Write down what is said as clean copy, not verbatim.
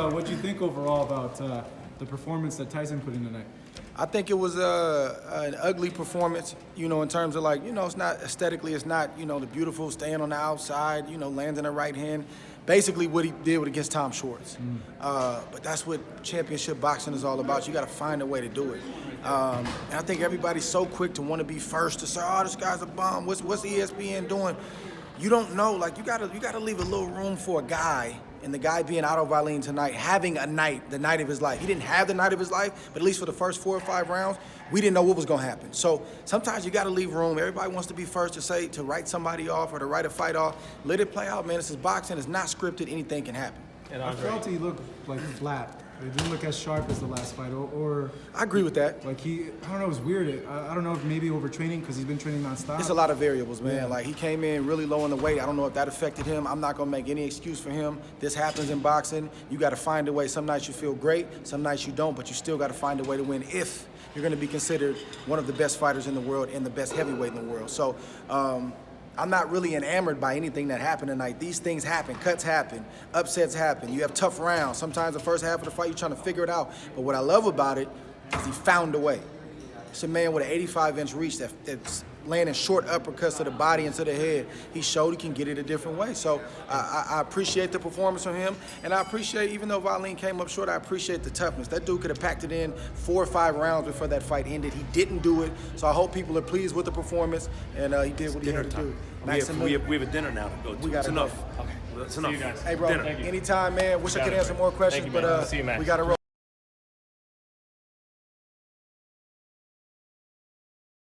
what you think overall about the performance that Tyson put in tonight? I think it was an ugly performance, in terms of it's not aesthetically, it's not, the beautiful staying on the outside, landing a right hand. Basically what he did against Tom Schwartz. But that's what championship boxing is all about. You got to find a way to do it. And I think everybody's so quick to want to be first to say, oh, this guy's a bum. What's ESPN doing? You don't know. You gotta leave a little room for a guy. And the guy being Otto Wallin tonight, having the night of his life. He didn't have the night of his life, but at least for the first 4 or 5 rounds, we didn't know what was gonna happen. So sometimes you gotta leave room. Everybody wants to be first to write somebody off or to write a fight off. Let it play out, man. This is boxing. It's not scripted. Anything can happen. And I felt he looked flat. It didn't look as sharp as the last fight, or I agree with that. I don't know, it was weird. I don't know if maybe overtraining because he's been training nonstop. It's a lot of variables, man. Yeah. He came in really low in the weight. I don't know if that affected him. I'm not gonna make any excuse for him. This happens in boxing. You gotta find a way. Some nights you feel great, some nights you don't, but you still gotta find a way to win if you're gonna be considered one of the best fighters in the world and the best heavyweight in the world. So, I'm not really enamored by anything that happened tonight. These things happen, cuts happen, upsets happen. You have tough rounds. Sometimes the first half of the fight, you're trying to figure it out. But what I love about it is he found a way. It's a man with an 85-inch reach that's landing short uppercuts to the body and to the head. He showed he can get it a different way. So I appreciate the performance from him, and I appreciate, even though Wallin came up short, I appreciate the toughness. That dude could have packed it in 4 or 5 rounds before that fight ended. He didn't do it, so I hope people are pleased with the performance, and he did what he had to do. We have a dinner now to go to. It's enough. Go. Okay, that's enough. See you guys. Hey, bro, Dinner. anytime, man. Wish I could answer more questions, Thank you, man. but See you, man. we got to roll.